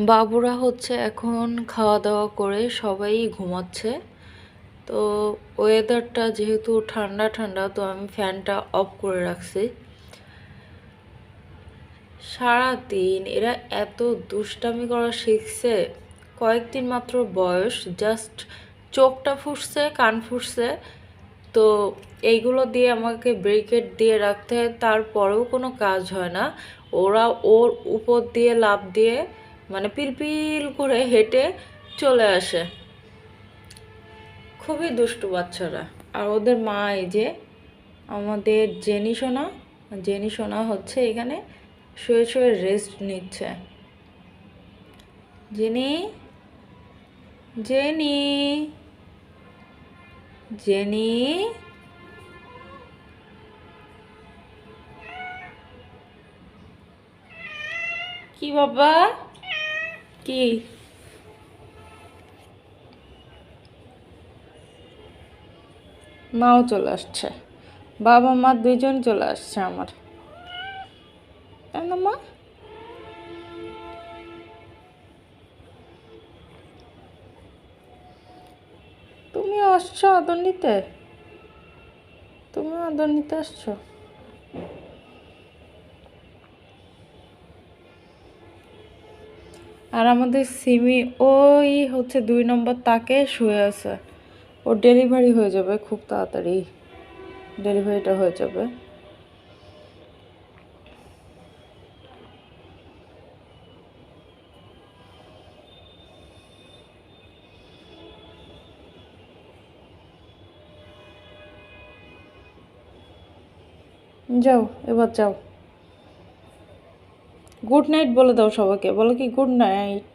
বাবুরা হচ্ছে এখন খাওয়া দাওয়া করে সবাই ঘুমাচ্ছে। তো ওয়েদারটা যেহেতু ঠান্ডা ঠান্ডা, তো আমি ফ্যানটা অফ করে রাখছি। সারাদিন এরা এত দুষ্টামি করা শিখছে, কয়েকদিন মাত্র বয়স, জাস্ট চোখটা ফুটছে, কান ফুটছে, তো এইগুলো দিয়ে আমাকে ব্রিকেট দিয়ে রাখতে হয়, তারপরেও কোনো কাজ হয় না। ওরা ওর উপর দিয়ে লাফ দিয়ে মানে পিলপিল করে হেঁটে চলে আসে। খুবই দুষ্টু বাচ্চারা। আর ওদের মা এই যে আমাদের জেনি সোনা হচ্ছে এখানে শুয়ে শুয়ে রেস্ট নিচ্ছে। জেনি, জেনি, জেনি, কি বাবা, কি? মাও চলে আসছে, বাবা মা দুইজন চলে আসছে আমার। তাই না মা? তুমিও আসছো আদর নিতে? তুমিও আদর নিতে আসছো? আর আমাদের সিমি ওই হচ্ছে 2 নম্বর তাকে শুয়ে আছে। ওর ডেলিভারি হয়ে যাবে খুব তাড়াতাড়ি, ডেলিভারিটা হয়ে যাবে। যাও, এবার যাও, গুড নাইট বলে দাও সবাইকে। বলো কি গুড নাইট।